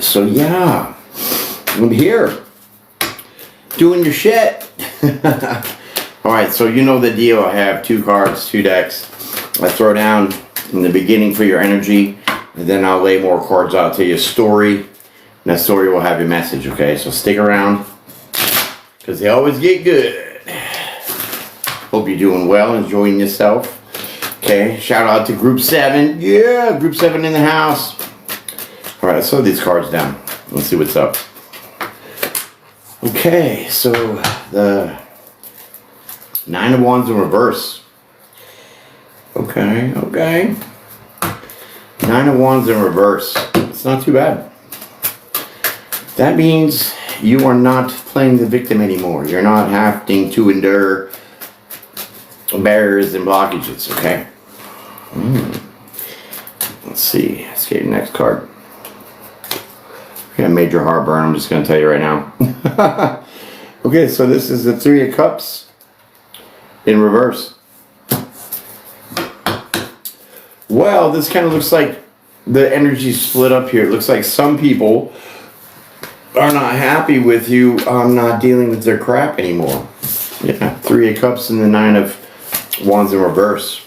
So yeah, I'm here doing your shit. All right, so you know the deal. I have 2 cards, 2 decks. I throw down in the beginning for your energy, and then I'll lay more cards out to your story. And that story will have your message. Okay, so stick around because they always get good. Hope you're doing well, enjoying yourself. Okay, shout out to Group 7. Yeah, Group 7 in the house. All right, let's throw these cards down. Let's see what's up. Okay, so the 9 of Wands in reverse. Okay. 9 of Wands in reverse. It's not too bad. That means you are not playing the victim anymore. You're not having to endure barriers and blockages, okay? Let's see. Let's get your next card. Got major heartburn, I'm just going to tell you right now. Okay, so this is the 3 of Cups in reverse. Well, this kind of looks like the energy split up here. It looks like some people are not happy with you not dealing with their crap anymore. Yeah, 3 of Cups and the 9 of Wands in reverse.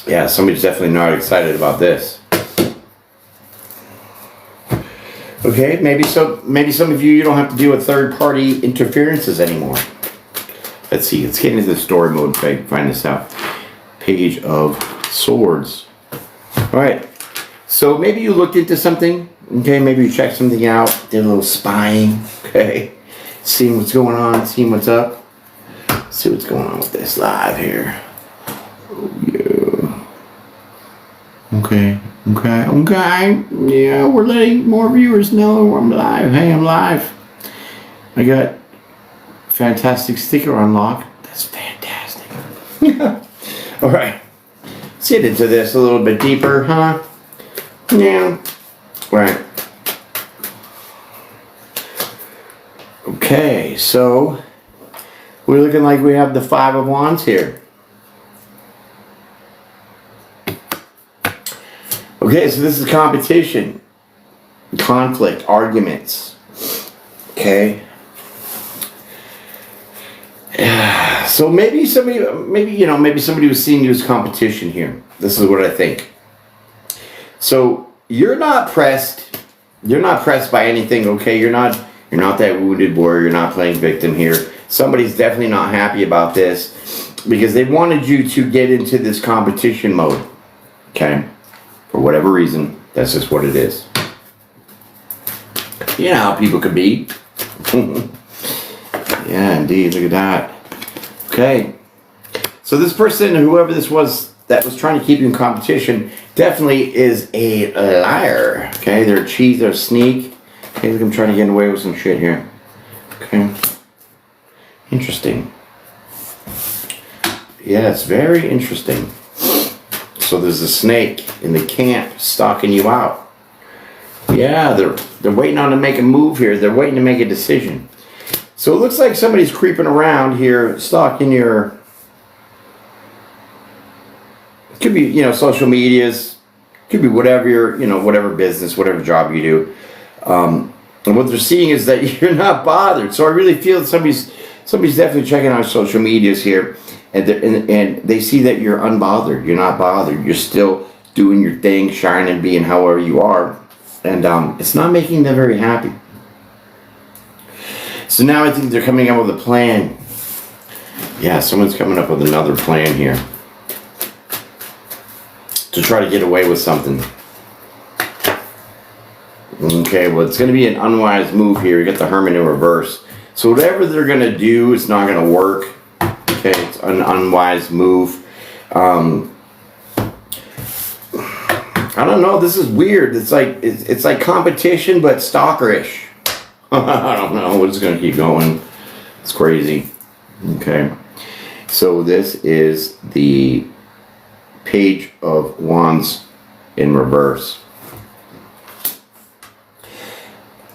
Yeah, somebody's definitely not excited about this. Okay, maybe some of you don't have to deal with third-party interferences anymore. Let's see, let's get into the story mode if I can find this out. Page of Swords. Alright, so maybe you looked into something, okay, maybe you checked something out, did a little spying, okay, seeing what's going on, seeing what's up. Let's see what's going on with this live here. Oh, yeah. Okay. Yeah, we're letting more viewers know I'm live. Hey, I'm live. I got fantastic sticker unlock. That's fantastic. All right. Let's get into this a little bit deeper, huh? Yeah. Right. Okay, so we're looking like we have the 5 of Wands here. Okay, so this is competition, conflict, arguments. Okay. So maybe somebody was seeing you as competition here. This is what I think. So you're not pressed. You're not pressed by anything. Okay, you're not that wounded warrior. You're not playing victim here. Somebody's definitely not happy about this because they wanted you to get into this competition mode. Okay. For whatever reason, that's just what it is. You know how people can be. Yeah, indeed. Look at that. Okay. So this person, whoever this was that was trying to keep you in competition, definitely is a liar. Okay, they're a cheat, they're a sneak. Okay, look, I'm trying to get away with some shit here. Okay. Interesting. Yeah, it's very interesting. So there's a snake in the camp stalking you out. Yeah, they're waiting on to make a move here. They're waiting to make a decision. So it looks like somebody's creeping around here, stalking your. It could be social medias. Could be whatever whatever business, whatever job you do. And what they're seeing is that you're not bothered. So I really feel that somebody's definitely checking out social medias here. And they see that you're unbothered. You're not bothered. You're still doing your thing, shining, being however you are. And it's not making them very happy. So now I think they're coming up with a plan. Yeah, someone's coming up with another plan here. To try to get away with something. Okay, well it's going to be an unwise move here. You got the Hermit in reverse. So whatever they're going to do, it's not going to work. Okay, it's an unwise move. I don't know. This is weird. It's like competition, but stalkerish. I don't know. We're just gonna keep going. It's crazy. Okay, so this is the Page of Wands in reverse.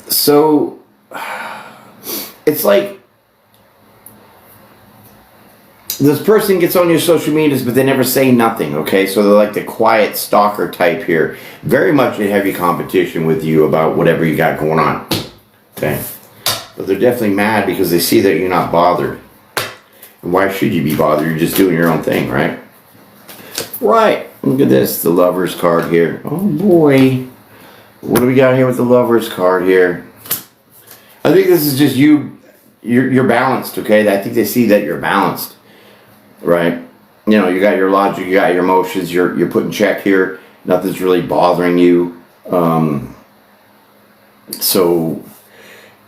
So it's like this person gets on your social medias, but they never say nothing, okay? So they're like the quiet stalker type here. Very much in heavy competition with you about whatever you got going on, okay? But they're definitely mad because they see that you're not bothered. And why should you be bothered? You're just doing your own thing, right? Right. Look at this, the Lover's card here. Oh, boy. What do we got here with the Lover's card here? I think this is just you. You're balanced, okay? I think they see that you're balanced. Right, you know, you got your logic, you got your emotions, you're put in check here. Nothing's really bothering you. So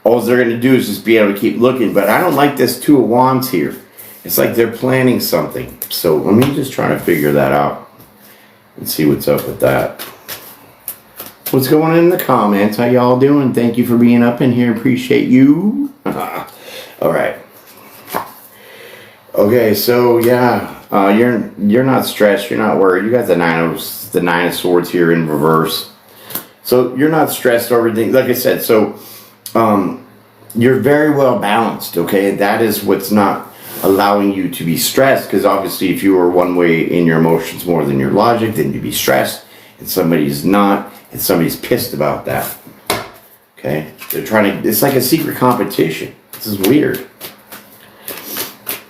all they're going to do is just be able to keep looking. But I don't like this Two of Wands here. It's like they're planning something. So let me just try to figure that out and see what's up with that. What's going on in the comments? How y'all doing? Thank you for being up in here. Appreciate you. All right. Okay, so yeah, you're not stressed, you're not worried. You got the Nine of Swords here in reverse, so you're not stressed over everything. Like I said, so you're very well balanced. Okay, that is what's not allowing you to be stressed. Because obviously, if you were one way in your emotions more than your logic, then you'd be stressed. And somebody's not, and somebody's pissed about that. Okay, they're trying to. It's like a secret competition. This is weird.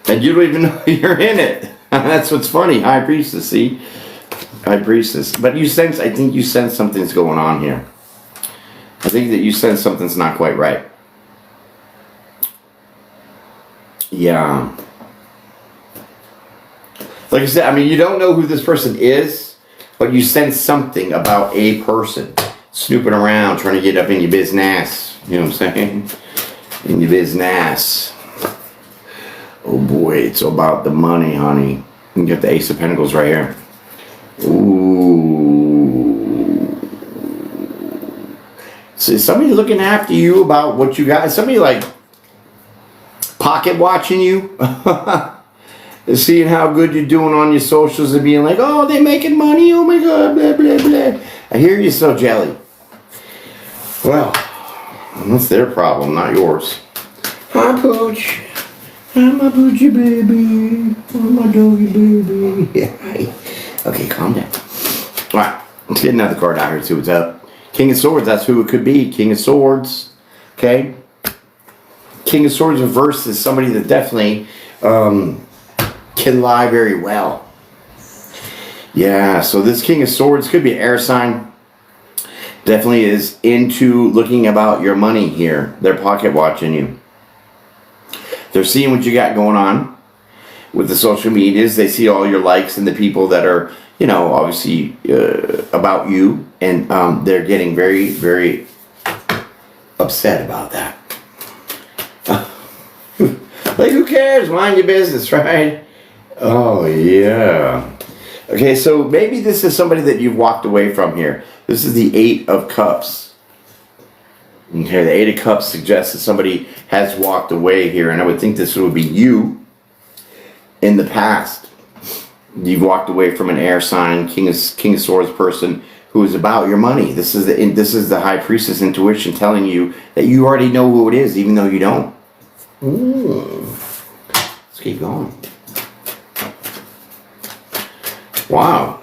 And you don't even know you're in it. That's what's funny. High Priestess, see? High Priestess. But you sense, I think you sense something's going on here. I think that you sense something's not quite right. Yeah. Like I said, I mean, you don't know who this person is, but you sense something about a person snooping around, trying to get up in your business. You know what I'm saying? In your business. Oh boy, it's about the money, honey. You get the Ace of Pentacles right here. Ooh. So is somebody looking after you about what you got? Is somebody like pocket watching you? Seeing how good you're doing on your socials and being like, oh, they're making money. Oh my God, blah, blah, blah. I hear you're so jelly. Well, that's their problem, not yours. Hi, Pooch. I'm a Poochie baby. I'm a doggy baby. Yeah. Okay, calm down. Alright, let's get another card out here and see what's up. King of Swords, that's who it could be. King of Swords. Okay? King of Swords reversed is somebody that definitely can lie very well. Yeah, so this King of Swords could be an air sign. Definitely is into looking about your money here. They're pocket watching you. They're seeing what you got going on with the social medias. They see all your likes and the people that are, you know, obviously about you. And they're getting very, very upset about that. Like, who cares? Mind your business, right? Oh, yeah. Okay, so maybe this is somebody that you've walked away from here. This is the Eight of Cups. Okay, the Eight of Cups suggests that somebody has walked away here, and I would think this would be you in the past. You've walked away from an air sign, King of Swords person who is about your money. This is the High Priestess intuition telling you that you already know who it is, even though you don't. Let's keep going. Wow.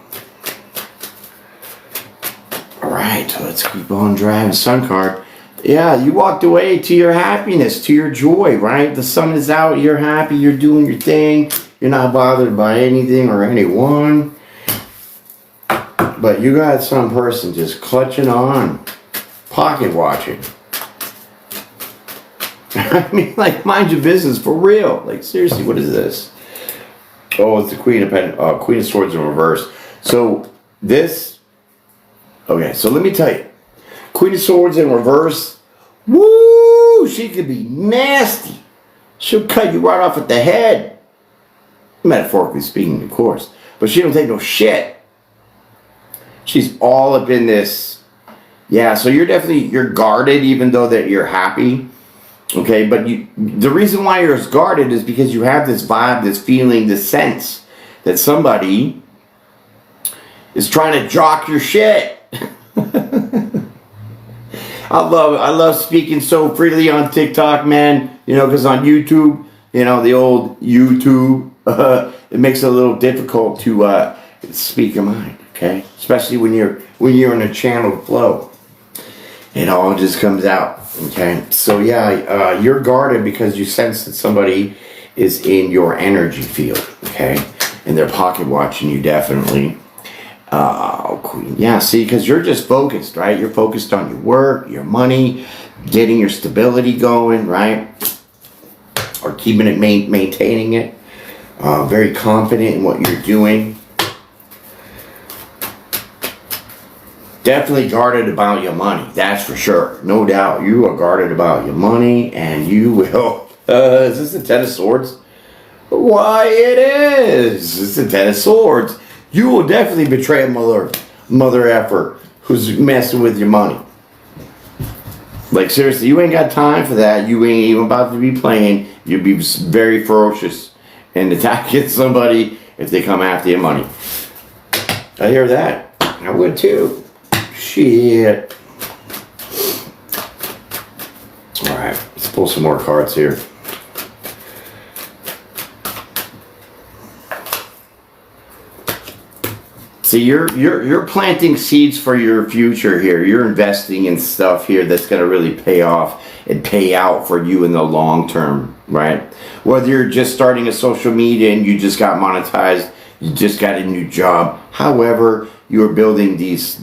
All right, let's keep on driving. Sun card. Yeah, you walked away to your happiness, to your joy, right? The sun is out, you're happy, you're doing your thing. You're not bothered by anything or anyone. But you got some person just clutching on, pocket watching. I mean, like, mind your business, for real. Like, seriously, what is this? Oh, it's the Queen of Swords in reverse. So, this... Okay, so let me tell you. Queen of Swords in reverse. Woo! She could be nasty. She'll cut you right off at the head. Metaphorically speaking, of course. But she don't take no shit. She's all up in this. Yeah, so you're guarded even though that you're happy. Okay, but the reason why you're guarded is because you have this vibe, this feeling, this sense that somebody is trying to jock your shit. I love speaking so freely on TikTok, man. You know, because on YouTube, you know, the old YouTube, it makes it a little difficult to speak your mind. Okay, especially when you're in a channeled flow, it all just comes out. Okay, so yeah, you're guarded because you sense that somebody is in your energy field. Okay, and they're pocket watching you definitely. Queen. Yeah, see, because you're just focused, right? You're focused on your work, your money, getting your stability going, right? Or keeping it, maintaining it. Very confident in what you're doing. Definitely guarded about your money, that's for sure. No doubt, you are guarded about your money, and you will. Is this the Ten of Swords? Why, it is. It's the Ten of Swords. You will definitely betray a mother effer who's messing with your money. Like, seriously, you ain't got time for that. You ain't even about to be playing. You'll be very ferocious and attacking somebody if they come after your money. I hear that. I would too. Shit. Alright, let's pull some more cards here. See, you're planting seeds for your future here. You're investing in stuff here that's going to really pay off and pay out for you in the long term, right? Whether you're just starting a social media and you just got monetized, you just got a new job. However, you're building these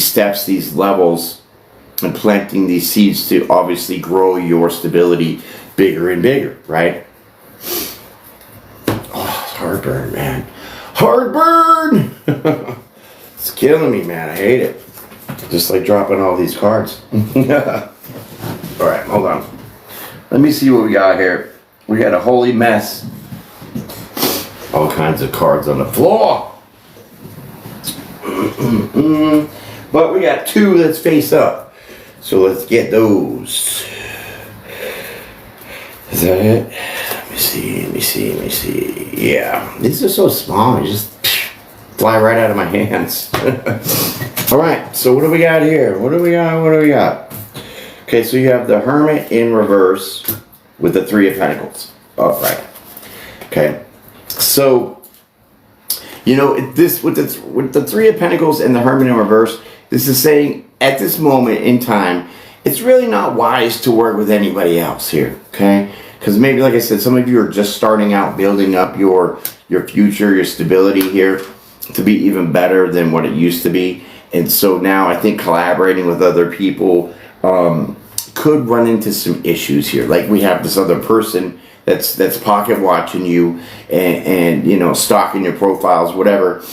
steps, these levels, and planting these seeds to obviously grow your stability bigger and bigger, right? Oh, heartburn, man. Heartburn! It's killing me, man. I hate it. Just like dropping all these cards. Alright, hold on. Let me see what we got here. We got a holy mess. All kinds of cards on the floor. But we got two that's face up. So let's get those. Is that it? Let me see. Yeah, these are so small. They just fly right out of my hands. Alright, so what do we got here? What do we got? Okay, so you have the Hermit in reverse with the Three of Pentacles upright. Okay, so you know this with the Three of Pentacles and the Hermit in reverse. This is saying at this moment in time, it's really not wise to work with anybody else here. Okay, because maybe, like I said, some of you are just starting out building up your future, your stability here to be even better than what it used to be. And so now I think collaborating with other people could run into some issues here. Like we have this other person that's pocket watching you and you know, stalking your profiles, whatever.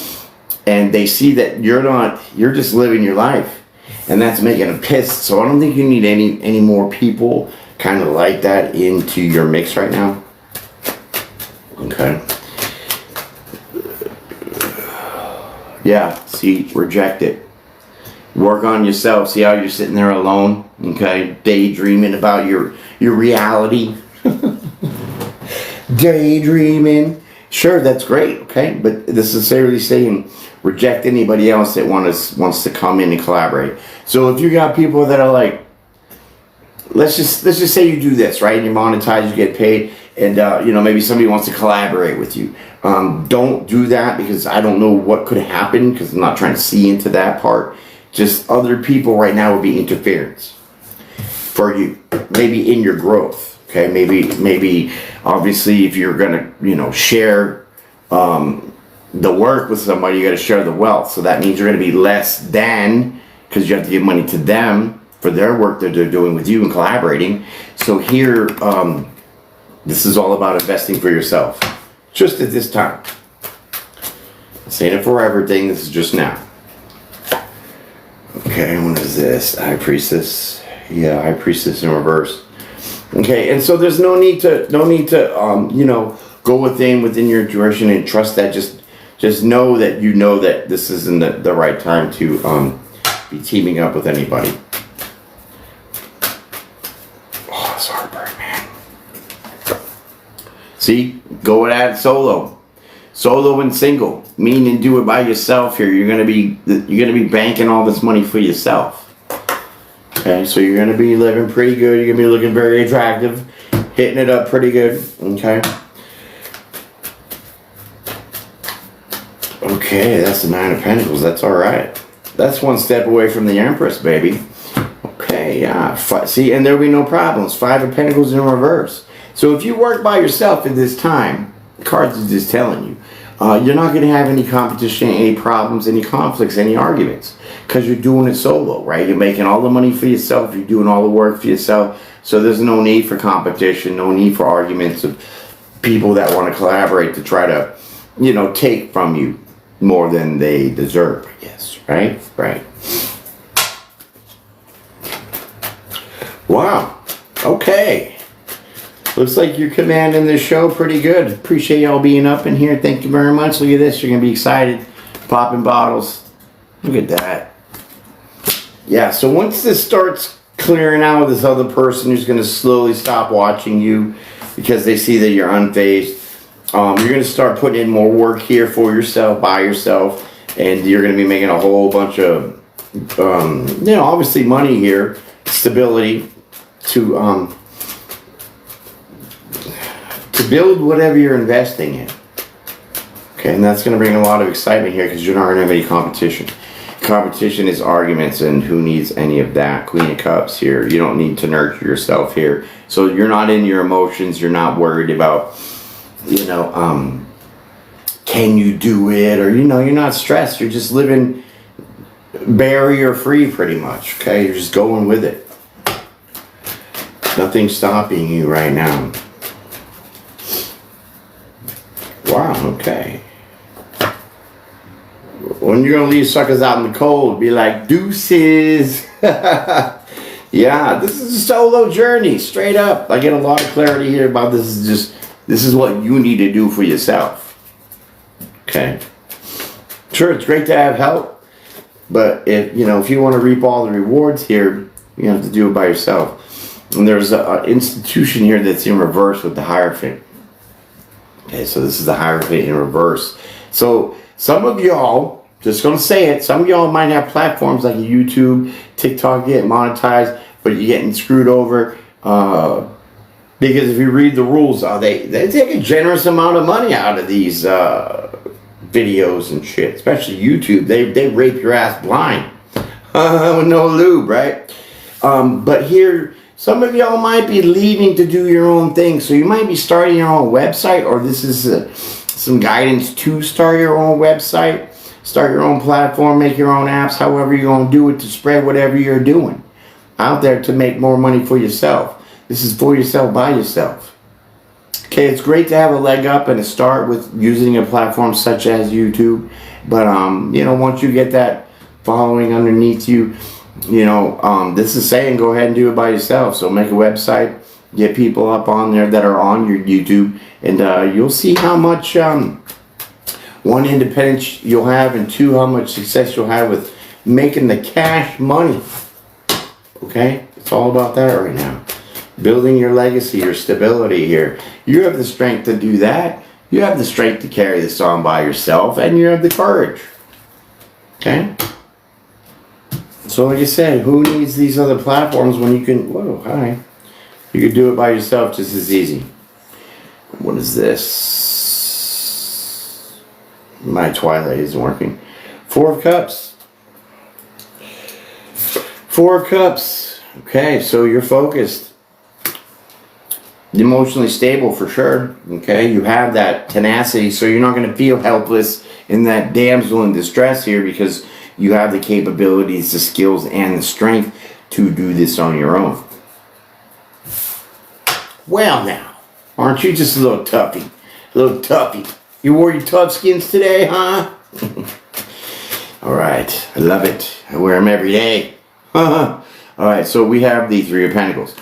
And they see that you're just living your life. And that's making them pissed. So I don't think you need any more people kind of like that into your mix right now. Okay. Yeah, see, reject it. Work on yourself. See how you're sitting there alone, okay? Daydreaming about your reality. Daydreaming. Sure, that's great, okay? But this is really saying reject anybody else that wants to come in and collaborate. So if you got people that are like, let's just say you do this, right? And you monetize, you get paid, and you know, maybe somebody wants to collaborate with you. Don't do that, because I don't know what could happen, because I'm not trying to see into that part. Just other people right now would be interference for you, maybe in your growth. Okay, maybe obviously if you're gonna, you know, share the work with somebody, you got to share the wealth. So that means you're going to be less than, because you have to give money to them for their work that they're doing with you and collaborating. So here, this is all about investing for yourself, just at this time. This ain't a forever thing. This is just now. Okay, what is this? High Priestess. Yeah, High Priestess in reverse. Okay, and so there's no need to you know, go within your intuition and trust that. Just know that you know that this isn't the right time to be teaming up with anybody. Oh, it's heartburn, man. See, go at it solo and single. Meaning do it by yourself here. You're gonna be banking all this money for yourself. Okay, so you're gonna be living pretty good. You're gonna be looking very attractive, hitting it up pretty good. Okay. Okay, that's the Nine of Pentacles. That's all right. That's one step away from the Empress, baby. Okay, yeah. See, and there'll be no problems. Five of Pentacles in reverse. So if you work by yourself at this time, the cards is just telling you, you're not going to have any competition, any problems, any conflicts, any arguments. Because you're doing it solo, right? You're making all the money for yourself. You're doing all the work for yourself. So there's no need for competition, no need for arguments of people that want to collaborate to try to, take from you more than they deserve. Yes, right? Right. Wow. Okay. Looks like you're commanding this show pretty good. Appreciate y'all being up in here. Thank you very much. Look at this. You're going to be excited. Popping bottles. Look at that. Yeah, so once this starts clearing out, this other person who's going to slowly stop watching you because they see that you're unfazed, you're going to start putting in more work here for yourself, by yourself, and you're going to be making a whole bunch of, obviously money here, stability to build whatever you're investing in. Okay, and that's going to bring a lot of excitement here because you're not going to have any competition. Competition is arguments, and who needs any of that? Queen of Cups here. You don't need to nurture yourself here. So you're not in your emotions. You're not worried about, can you do it? Or, you're not stressed. You're just living barrier free pretty much. Okay, you're just going with it. Nothing's stopping you right now. Wow, okay. When you're going to leave suckers out in the cold, be like, deuces. Yeah, this is a solo journey, straight up. I get a lot of clarity here about this is what you need to do for yourself. Okay. Sure, it's great to have help, but if you want to reap all the rewards here, you have to do it by yourself. And there's an institution here that's in reverse with the Hierophant. Okay, so this is the Hierophant in reverse. So some of y'all, just going to say it, some of y'all might have platforms like YouTube, TikTok, get monetized, but you're getting screwed over because if you read the rules, they take a generous amount of money out of these videos and shit, especially YouTube. They rape your ass blind with no lube, right? But here, some of y'all might be leaving to do your own thing, so you might be starting your own website, or this is some guidance to start your own website, start your own platform, make your own apps, however you're going to do it to spread whatever you're doing out there to make more money for yourself. This is for yourself, by yourself. Okay, it's great to have a leg up and a start with using a platform such as YouTube, but once you get that following underneath you, this is saying go ahead and do it by yourself. So make a website, get people up on there that are on your YouTube, and you'll see how much one, independence you'll have, and two, how much success you'll have with making the cash money. Okay, it's all about that right now. Building your legacy, your stability here. You have the strength to do that. You have the strength to carry this on by yourself, and you have the courage. Okay. So like I said, who needs these other platforms when you can, you can do it by yourself just as easy. What is this? My Twilight isn't working. Four of Cups. Four of Cups. Okay, so you're focused. Emotionally stable for sure. Okay, you have that tenacity, so you're not going to feel helpless in that damsel in distress here because you have the capabilities, the skills, and the strength to do this on your own. Well now, aren't you just a little toughie? A little toughie. You wore your tough skins today, huh? Alright, I love it. I wear them every day. Alright, so we have the Three of Pentacles.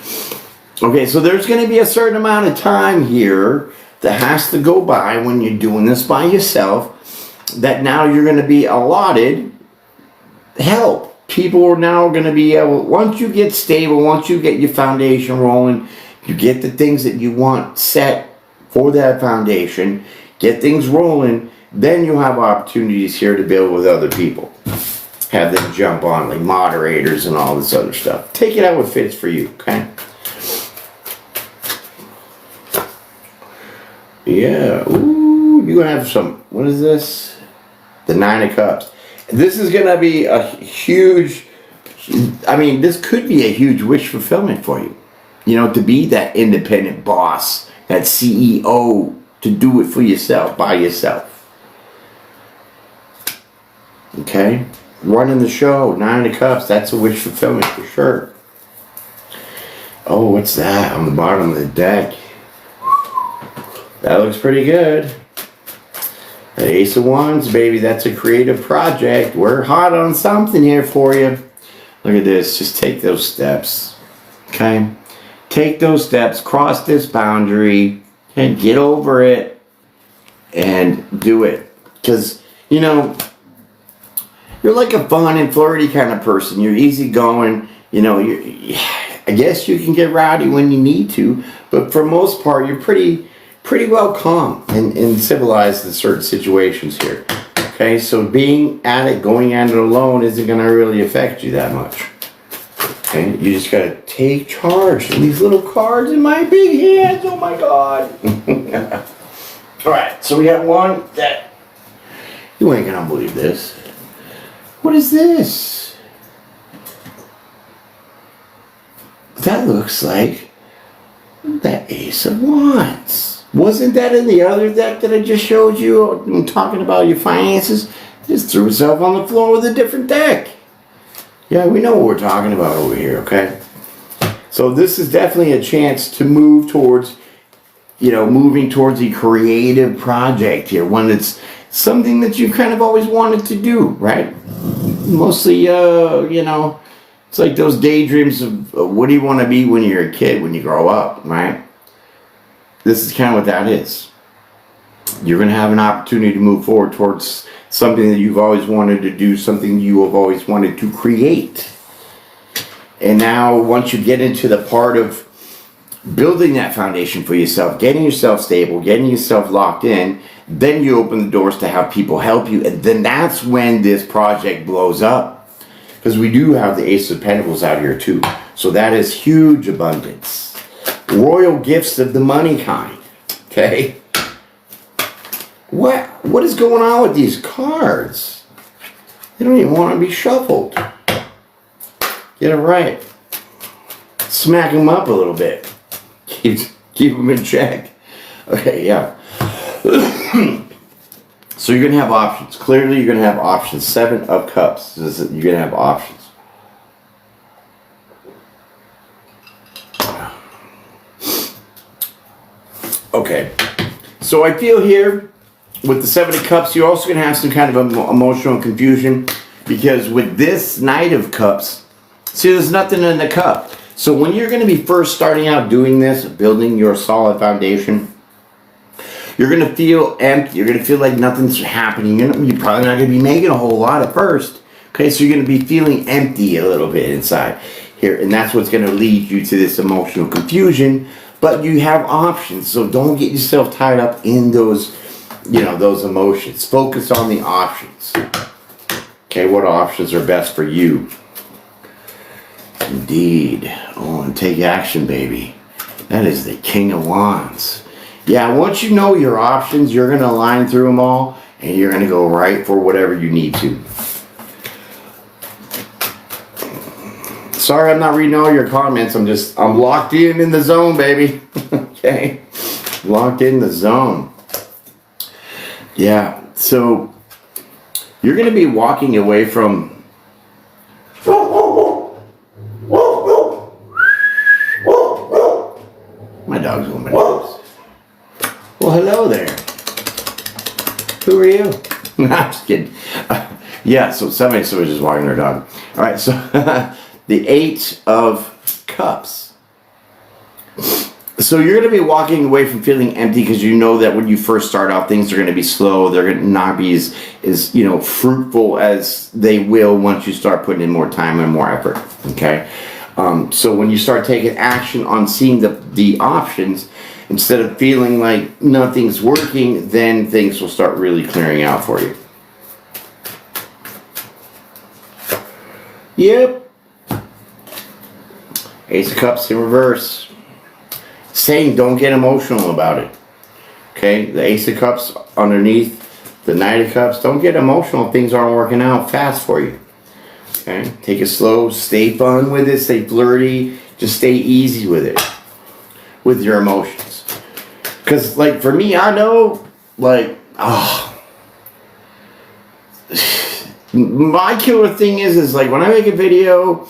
Okay, so there's going to be a certain amount of time here that has to go by when you're doing this by yourself, that now you're going to be allotted help. People are now going to be able, once you get stable, once you get your foundation rolling, you get the things that you want set for that foundation, get things rolling, then you'll have opportunities here to build with other people. Have them jump on like moderators and all this other stuff. Take it out what fits for you, okay? Yeah, ooh, you have some, what is this? the Nine of Cups. This is going to be a huge, I mean, this could be a huge wish fulfillment for you. You know, to be that independent boss, that CEO, to do it for yourself, by yourself. Okay? Running the show, Nine of Cups, that's a wish fulfillment for sure. Oh, what's that on the bottom of the deck? That looks pretty good. The Ace of Wands, baby, that's a creative project. We're hot on something here for you. Look at this, just take those steps. Okay? Take those steps, cross this boundary, and get over it, and do it. Because, you know, you're like a fun and flirty kind of person. You're easygoing. You know, I guess you can get rowdy when you need to, but for most part, you're pretty well calm and civilized in certain situations here. Okay, so being at it, going at it alone isn't going to really affect you that much. Okay, you just got to take charge. And these little cards in my big hands, oh my God. All right, so we have one that, you ain't going to believe this. What is this? That looks like that Ace of Wands. Wasn't that in the other deck that I just showed you? I'm talking about your finances. Just threw itself on the floor with a different deck. Yeah, we know what we're talking about over here, okay? So this is definitely a chance to move towards, you know, moving towards a creative project here. One that's something that you kind of always wanted to do, right? Mostly, you know, it's like those daydreams of what do you want to be when you're a kid, when you grow up, right? This is kind of what that is. You're going to have an opportunity to move forward towards something that you've always wanted to do, something you have always wanted to create. And now, once you get into the part of building that foundation for yourself, getting yourself stable, getting yourself locked in, then you open the doors to have people help you. And then that's when this project blows up. Because we do have the Ace of Pentacles out here too. So that is huge abundance. Royal gifts of the money kind. Okay? What is going on with these cards? They don't even want to be shuffled. Get it right. Smack them up a little bit. Keep them in check. Okay, yeah. So you're going to have options. Clearly you're going to have options. 7 of Cups. You're going to have options. Okay. So I feel here with the 7 of Cups, you're also going to have some kind of emotional confusion. Because with this Knight of Cups, see, there's nothing in the cup. So when you're going to be first starting out doing this, building your solid foundation, you're going to feel empty. You're going to feel like nothing's happening. You're probably not going to be making a whole lot at first. Okay, so you're going to be feeling empty a little bit inside here. And that's what's going to lead you to this emotional confusion. But you have options. So don't get yourself tied up in those, you know, those emotions. Focus on the options. Okay, what options are best for you? Indeed. Oh, and take action, baby. That is the King of Wands. Yeah, once you know your options, you're going to line through them all, and you're going to go right for whatever you need to. Sorry, I'm not reading all your comments. I'm locked in the zone, baby. Okay? Locked in the zone. Yeah, so you're going to be walking away from... My dog's going bananas. Well, hello there. Who are you? No, I'm just kidding. Yeah, so somebody was just walking their dog. All right, so the 8 of Cups. So you're going to be walking away from feeling empty because you know that when you first start out, things are going to be slow. They're going to not be as you know, fruitful as they will once you start putting in more time and more effort. Okay? So when you start taking action on seeing the options, instead of feeling like nothing's working, then things will start really clearing out for you. Yep. Ace of Cups in reverse. Saying don't get emotional about it. Okay? The Ace of Cups underneath The Knight of Cups, don't get emotional if things aren't working out fast for you. Okay? Take it slow, stay fun with it, stay flirty, just stay easy with it. With your emotions. Because, like, for me, I know, like, my killer thing is like, when I make a video,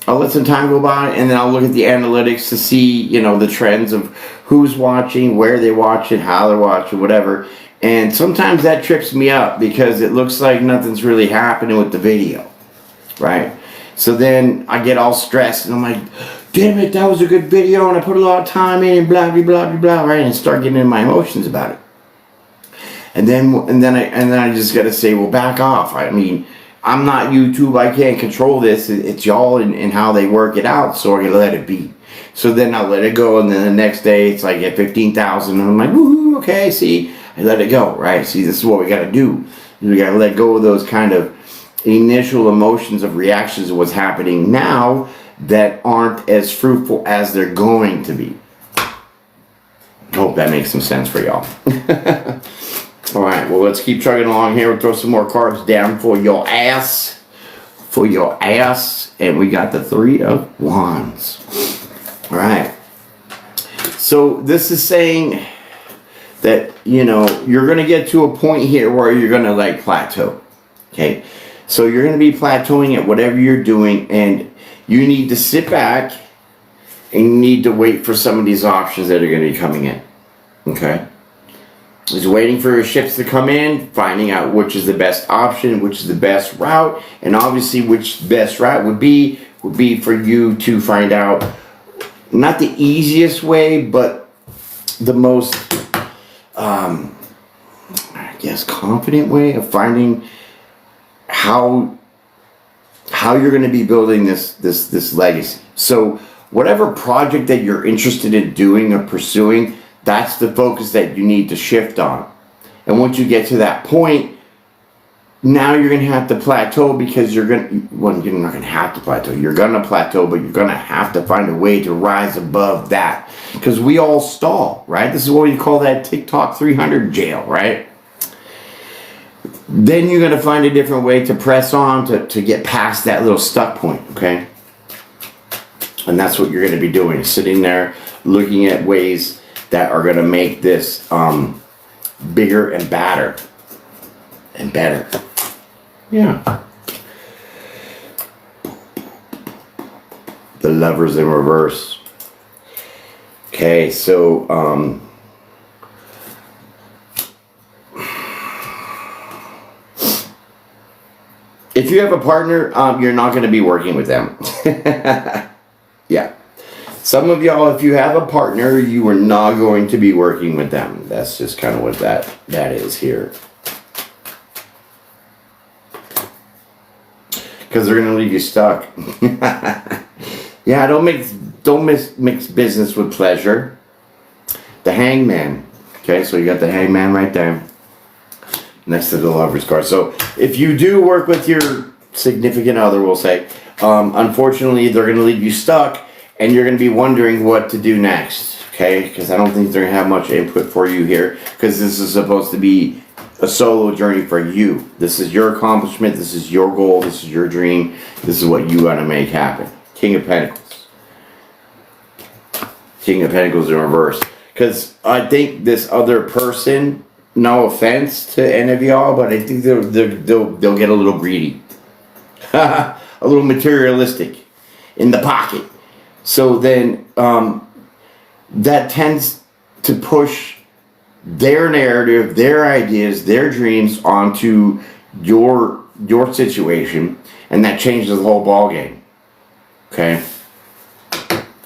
I'll let some time go by, and then I'll look at the analytics to see, you know, the trends of who's watching, where they watch it, how they're watching, whatever. And sometimes that trips me up because it looks like nothing's really happening with the video, right? So then I get all stressed, and I'm like, damn it, that was a good video, and I put a lot of time in, and blah, blah, blah, blah, blah, right? And start getting in my emotions about it. And then I just gotta say, well, back off. I mean, I'm not YouTube. I can't control this. It's y'all and how they work it out. So I'm gonna let it be. So then I'll let it go, and then the next day it's like at 15,000, and I'm like, woohoo, okay, see, I let it go, right? See, this is what we gotta do. We gotta let go of those kind of initial emotions of reactions of what's happening now that aren't as fruitful as they're going to be. Hope that makes some sense for y'all. Alright, well, let's keep chugging along here. We'll throw some more cards down for your ass. For your ass. And we got the Three of Wands. Alright. So this is saying that, you know, you're going to get to a point here where you're going to, like, plateau. Okay? So you're going to be plateauing at whatever you're doing, and you need to sit back and you need to wait for some of these options that are going to be coming in. Okay? Just waiting for your ships to come in, finding out which is the best option, which is the best route, and obviously which best route would be for you to find out not the easiest way, but the most, I guess, confident way of finding how you're going to be building this legacy. So whatever project that you're interested in doing or pursuing, that's the focus that you need to shift on. And once you get to that point, now you're going to have to plateau, because you're not going to have to plateau. You're going to plateau, but you're going to have to find a way to rise above that. Because we all stall, right? This is what we call that TikTok 300 jail, right? Then you're going to find a different way to press on to get past that little stuck point, okay? And that's what you're going to be doing, sitting there looking at ways that are going to make this bigger and badder and better. Yeah. The Lovers in reverse. Okay, so if you have a partner, you're not going to be working with them. Yeah. Some of y'all, if you have a partner, you are not going to be working with them. That's just kind of what that is here. Because they're going to leave you stuck. Yeah, don't mix business with pleasure. The Hangman. Okay, so you got the Hangman right there next to the Lover's card. So if you do work with your significant other, we'll say, unfortunately, they're going to leave you stuck. And you're going to be wondering what to do next, okay? Because I don't think they're going to have much input for you here, because this is supposed to be a solo journey for you. This is your accomplishment. This is your goal. This is your dream. This is what you got to make happen. King of Pentacles. King of Pentacles in reverse. Because I think this other person, no offense to any of y'all, but I think they'll get a little greedy. A little materialistic in the pocket. So then that tends to push their narrative, their ideas, their dreams onto your situation, and that changes the whole ball game. Okay?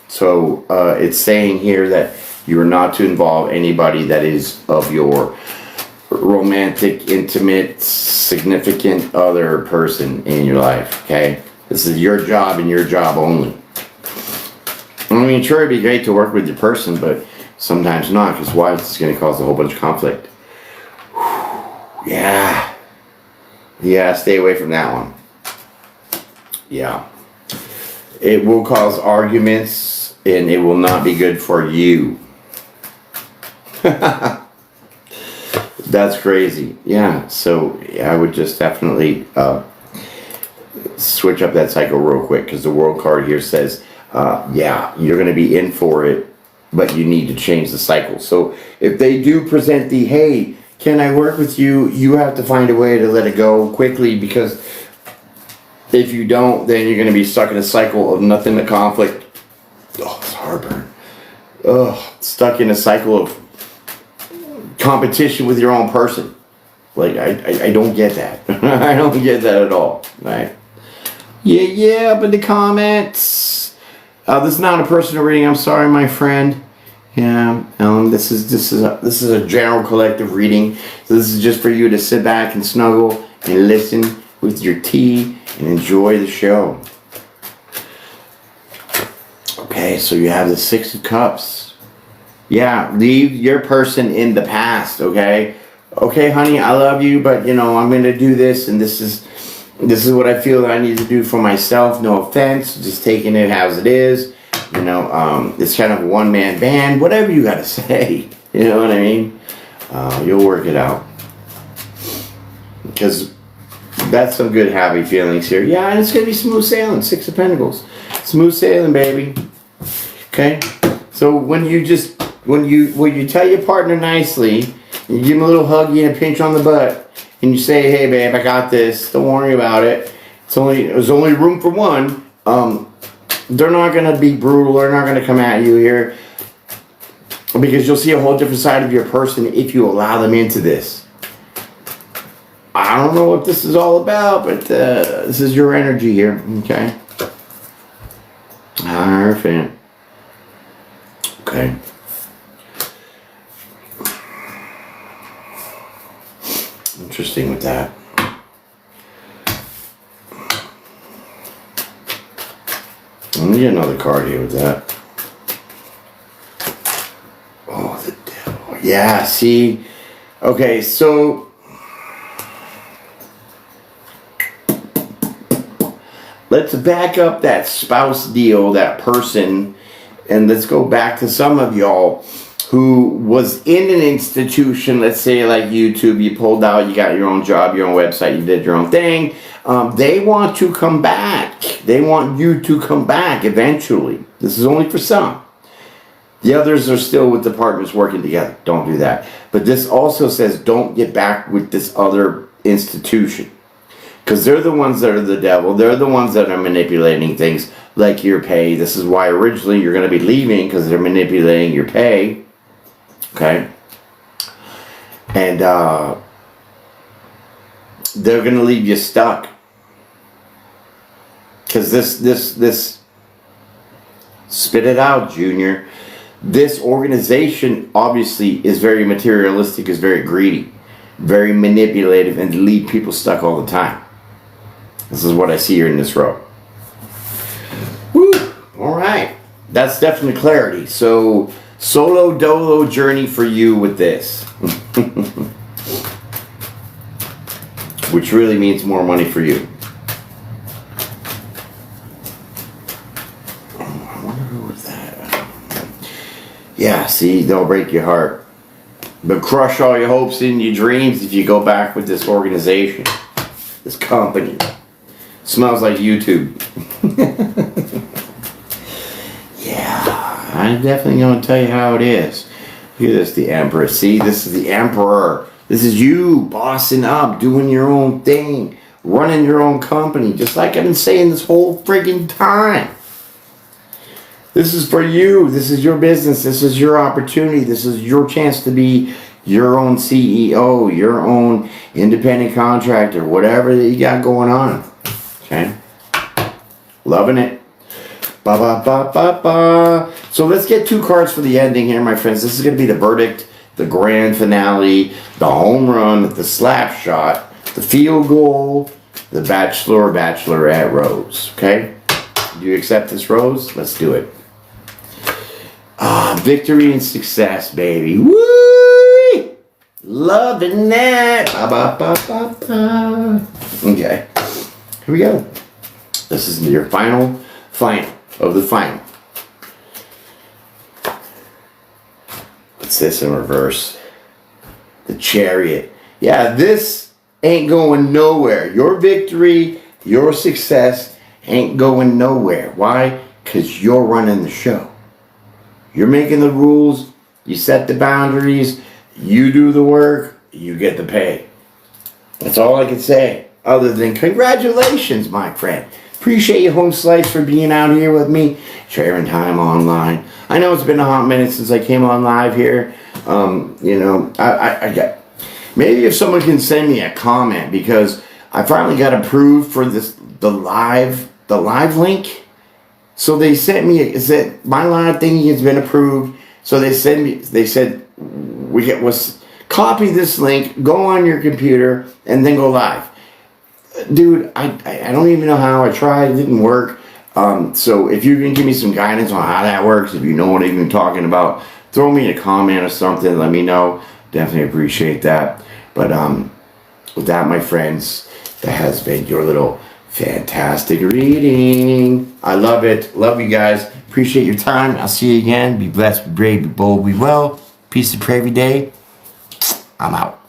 So it's saying here that you are not to involve anybody that is of your romantic, intimate, significant other person in your life. Okay? This is your job and your job only. I mean, sure, it'd be great to work with your person, but sometimes not, because why? It's going to cause a whole bunch of conflict. Yeah. Yeah, stay away from that one. Yeah. It will cause arguments, and it will not be good for you. That's crazy. Yeah. So I would just definitely switch up that cycle real quick because the world card here says, yeah, you're going to be in for it, but you need to change the cycle. So if they do present the, hey, can I work with you? You have to find a way to let it go quickly, because if you don't, then you're going to be stuck in a cycle of nothing but conflict. Oh, it's heartburn. Oh, stuck in a cycle of competition with your own person. Like, I don't get that. I don't get that at all. Right? Yeah, up in the comments. This is not a personal reading. I'm sorry, my friend. Yeah, this is a general collective reading. So this is just for you to sit back and snuggle and listen with your tea and enjoy the show. Okay, so you have the Six of Cups. Yeah, leave your person in the past, okay? Okay, honey, I love you, but I'm going to do this, and this is what I feel that I need to do for myself. No offense, just taking it as it is. It's kind of a one-man band, whatever you got to say. You know what I mean? You'll work it out. Because that's some good happy feelings here. Yeah, and it's going to be smooth sailing. Six of Pentacles. Smooth sailing, baby. Okay? So when you tell your partner nicely, you give him a little huggy and a pinch on the butt, and you say, hey, babe, I got this. Don't worry about it. There's only room for one. They're not going to be brutal. They're not going to come at you here, because you'll see a whole different side of your person if you allow them into this. I don't know what this is all about, but this is your energy here. Okay? Perfect. Okay. Interesting with that. Let me get another card here with that. Oh, the devil. Yeah, see? Okay, so let's back up that spouse deal, that person, and let's go back to some of y'all who was in an institution, let's say like YouTube. You pulled out, you got your own job, your own website, you did your own thing. They want to come back. They want you to come back eventually. This is only for some. The others are still with the partners working together. Don't do that. But this also says don't get back with this other institution, because they're the ones that are the devil. They're the ones that are manipulating things like your pay. This is why originally you're going to be leaving, because they're manipulating your pay. Okay? And they're going to leave you stuck. Because this, spit it out, Junior. This organization obviously is very materialistic, is very greedy, very manipulative, and leave people stuck all the time. This is what I see here in this row. Woo! All right. That's definitely clarity. So, solo dolo journey for you with this. Which really means more money for you. I wonder who was that? Yeah, see, they'll break your heart. But crush all your hopes and your dreams if you go back with this organization. This company. Smells like YouTube. Yeah, I'm definitely going to tell you how it is. Look at this, the Emperor. See, this is the Emperor. This is you bossing up, doing your own thing, running your own company, just like I've been saying this whole friggin' time. This is for you. This is your business. This is your opportunity. This is your chance to be your own CEO, your own independent contractor, whatever that you got going on. Okay? Loving it. Ba ba ba ba ba. So let's get two cards for the ending here, my friends. This is going to be the verdict, the grand finale, the home run, the slap shot, the field goal, the bachelor or bachelorette rose. Okay? Do you accept this rose? Let's do it. Victory and success, baby. Woo! Loving that. Ba ba ba ba ba. Okay. Here we go. This is your final of the final. What's this in reverse? The chariot. Yeah, this ain't going nowhere. Your victory, your success ain't going nowhere. Why? Because you're running the show. You're making the rules. You set the boundaries. You do the work. You get the pay. That's all I can say. Other than congratulations, my friend. Appreciate you, Home Slice, for being out here with me, sharing time online. I know it's been a hot minute since I came on live here. I got, maybe if someone can send me a comment, because I finally got approved for the live link. So they sent me, it said my live thingy has been approved. So they said copy this link, go on your computer, and then go live. Dude, I don't even know how. I tried, it didn't work. So if you can give me some guidance on how that works, if you know what I'm even talking about, throw me a comment or something, let me know. Definitely appreciate that. But with that, my friends, that has been your little fantastic reading. I love it. Love you guys. Appreciate your time. I'll see you again. Be blessed, be brave, be bold, be well. Peace and pray every day. I'm out.